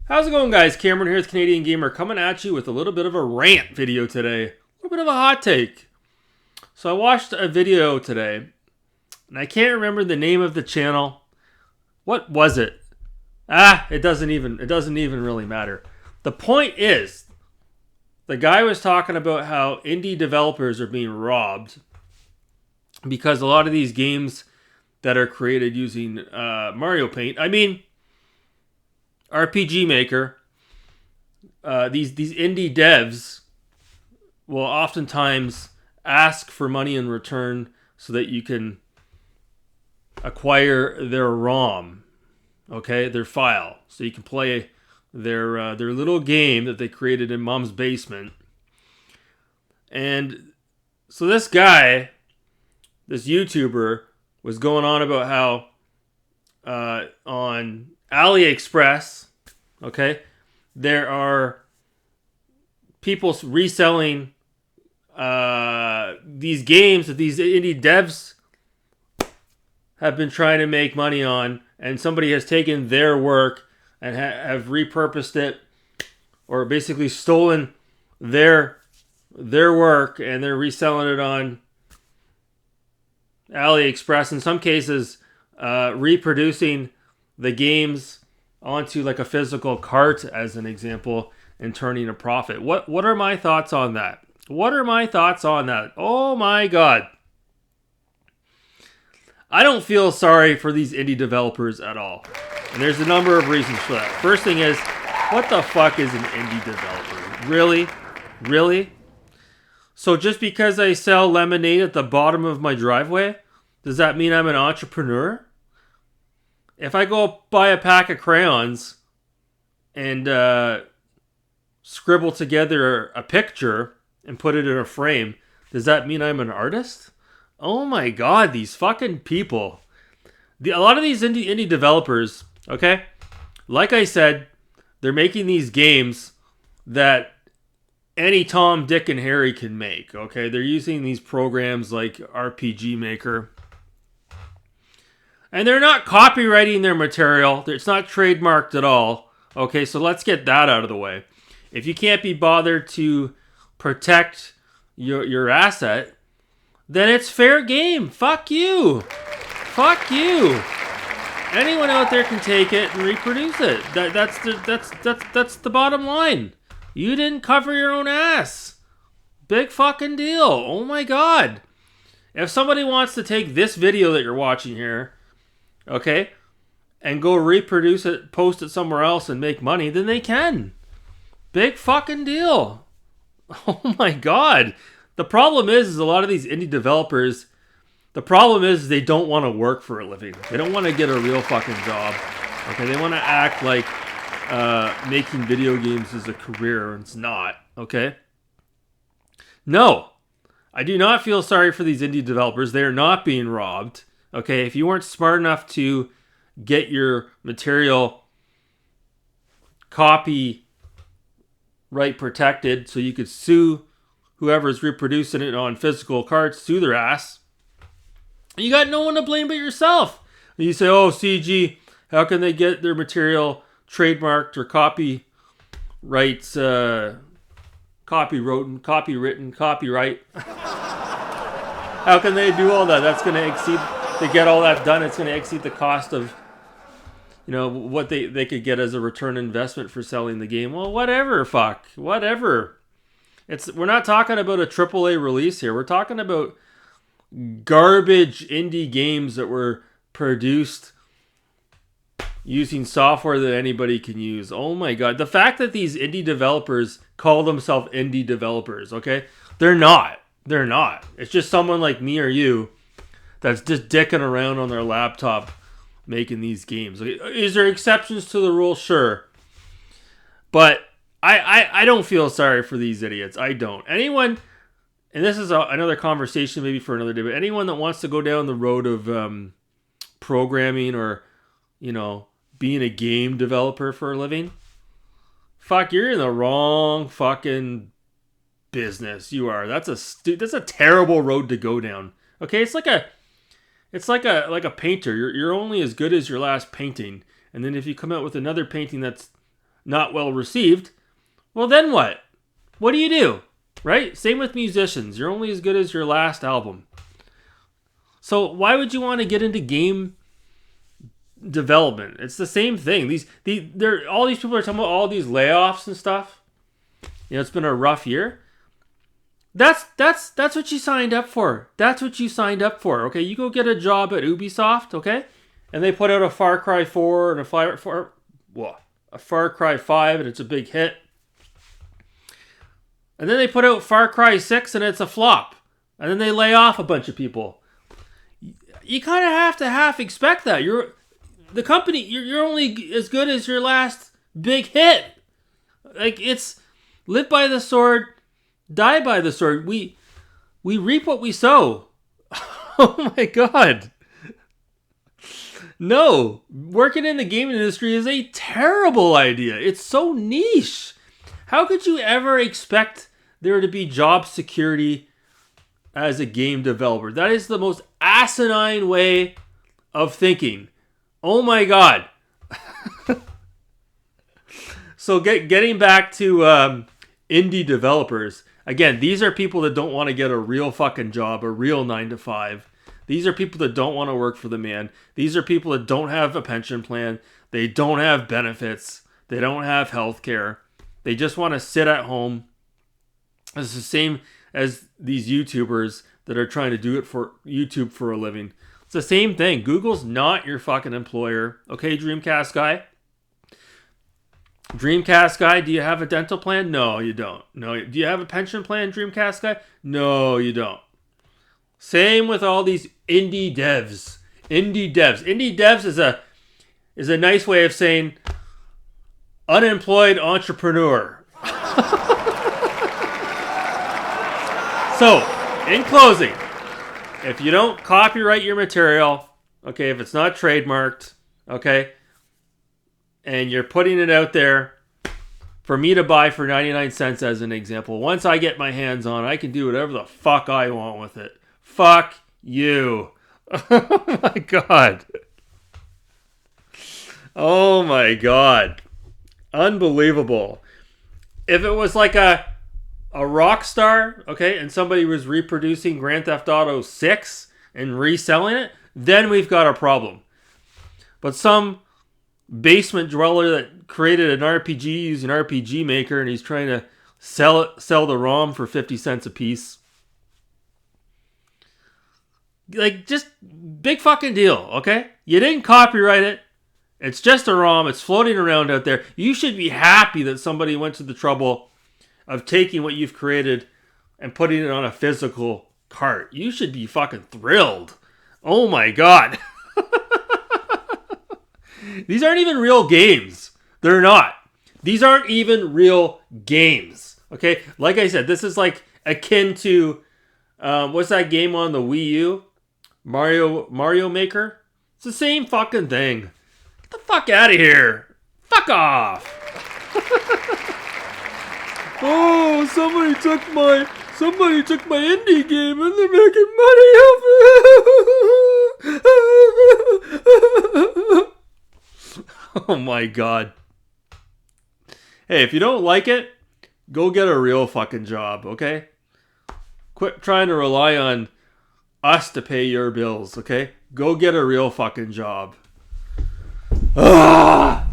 How's it going, guys? Cameron here with Canadian Gamer coming at you with a little bit of a rant video today. A little bit of a hot take. So I watched a video today, and I can't remember the name of the channel. What was it? It doesn't even really matter. The point is, the guy was talking about how indie developers are being robbed because a lot of these games that are created using Mario Paint, RPG Maker, these indie devs will oftentimes ask for money in return so that you can acquire their ROM, okay, their file, so you can play their little game that they created in mom's basement. And so this guy, this YouTuber, was going on about how on AliExpress, okay, there are people reselling these games that these indie devs have been trying to make money on, and somebody has taken their work and have repurposed it, or basically stolen their work, and they're reselling it on AliExpress. In some cases, reproducing the games onto like a physical cart, as an example, and turning a profit. What are my thoughts on that? Oh my god. I don't feel sorry for these indie developers at all. And there's a number of reasons for that. First thing is, what the fuck is an indie developer? Really? So just because I sell lemonade at the bottom of my driveway, does that mean I'm an entrepreneur? If I go buy a pack of crayons and scribble together a picture and put it in a frame, does that mean I'm an artist? Oh my god, these fucking people. A lot of these indie developers, okay, like I said, they're making these games that any Tom, Dick, and Harry can make, okay? They're using these programs like RPG Maker. And they're not copywriting their material. It's not trademarked at all. Okay, so let's get that out of the way. If you can't be bothered to protect your asset, then it's fair game. Fuck you. Anyone out there can take it and reproduce it. That's the bottom line. You didn't cover your own ass. Big fucking deal. Oh my god. If somebody wants to take this video that you're watching here, okay, and go reproduce it, post it somewhere else and make money, then they can. Big fucking deal. Oh my god. The problem is a lot of these indie developers, the problem is they don't want to work for a living. They don't want to get a real fucking job. Okay, they want to act like making video games is a career, and it's not. Okay? No. I do not feel sorry for these indie developers. They are not being robbed. Okay, if you weren't smart enough to get your material copyright protected so you could sue whoever's reproducing it on physical carts, sue their ass, you got no one to blame but yourself. And you say, oh, CG, how can they get their material trademarked or copyright? How can they do all that? That's going to exceed... To get all that done, it's going to exceed the cost of, what they could get as a return investment for selling the game. Well, whatever. We're not talking about a AAA release here. We're talking about garbage indie games that were produced using software that anybody can use. Oh my god. The fact that these indie developers call themselves indie developers, okay? They're not. It's just someone like me or you that's just dicking around on their laptop making these games. Okay, is there exceptions to the rule? Sure. But I don't feel sorry for these idiots. I don't. Anyone, and this is another conversation maybe for another day, but anyone that wants to go down the road of programming or, being a game developer for a living, fuck, you're in the wrong fucking business. You are. That's a terrible road to go down. Okay, it's like a painter. You're only as good as your last painting. And then if you come out with another painting that's not well received, well then what? What do you do? Right? Same with musicians. You're only as good as your last album. So why would you want to get into game development? It's the same thing. All these people are talking about all these layoffs and stuff. It's been a rough year. That's what you signed up for. That's what you signed up for. Okay, you go get a job at Ubisoft, okay? And they put out a Far Cry 4 and a Far Cry 5 and it's a big hit. And then they put out Far Cry 6 and it's a flop. And then they lay off a bunch of people. You kind of have to half expect that. You're only as good as your last big hit. Like, it's live by the sword, die by the sword. We reap what we sow. Oh my God. No, working in the gaming industry is a terrible idea. It's so niche. How could you ever expect there to be job security as a game developer? That is the most asinine way of thinking. Oh my God. So getting back to indie developers. Again, these are people that don't want to get a real fucking job, a real 9-to-5. These are people that don't want to work for the man. These are people that don't have a pension plan. They don't have benefits. They don't have health care. They just want to sit at home. It's the same as these YouTubers that are trying to do it for YouTube for a living. It's the same thing. Google's not your fucking employer. Okay, Dreamcast guy? Dreamcast guy, do you have a dental plan? No, you don't. No, do you have a pension plan, Dreamcast guy? No, you don't. Same with all these indie devs. Indie devs is a nice way of saying unemployed entrepreneur. So, in closing, if you don't copyright your material, okay, if it's not trademarked, okay, and you're putting it out there for me to buy for 99 cents as an example, once I get my hands on it, I can do whatever the fuck I want with it. Fuck you. Oh my God. Oh my God. Unbelievable. If it was like a rock star, okay, and somebody was reproducing Grand Theft Auto 6 and reselling it, then we've got a problem. But some basement dweller that created an RPG using RPG Maker and he's trying to sell the ROM for 50 cents a piece. Like, just big fucking deal, okay? You didn't copyright it. It's just a ROM. It's floating around out there. You should be happy that somebody went to the trouble of taking what you've created and putting it on a physical cart. You should be fucking thrilled. Oh my God. These aren't even real games. They're not. These aren't even real games. Okay? Like I said, this is like akin to, what's that game on the Wii U? Mario Maker? It's the same fucking thing. Get the fuck out of here. Fuck off. Oh, somebody took my indie game and they're making money off it. Oh my God. Hey, if you don't like it, go get a real fucking job, okay? Quit trying to rely on us to pay your bills, okay? Go get a real fucking job. Ah!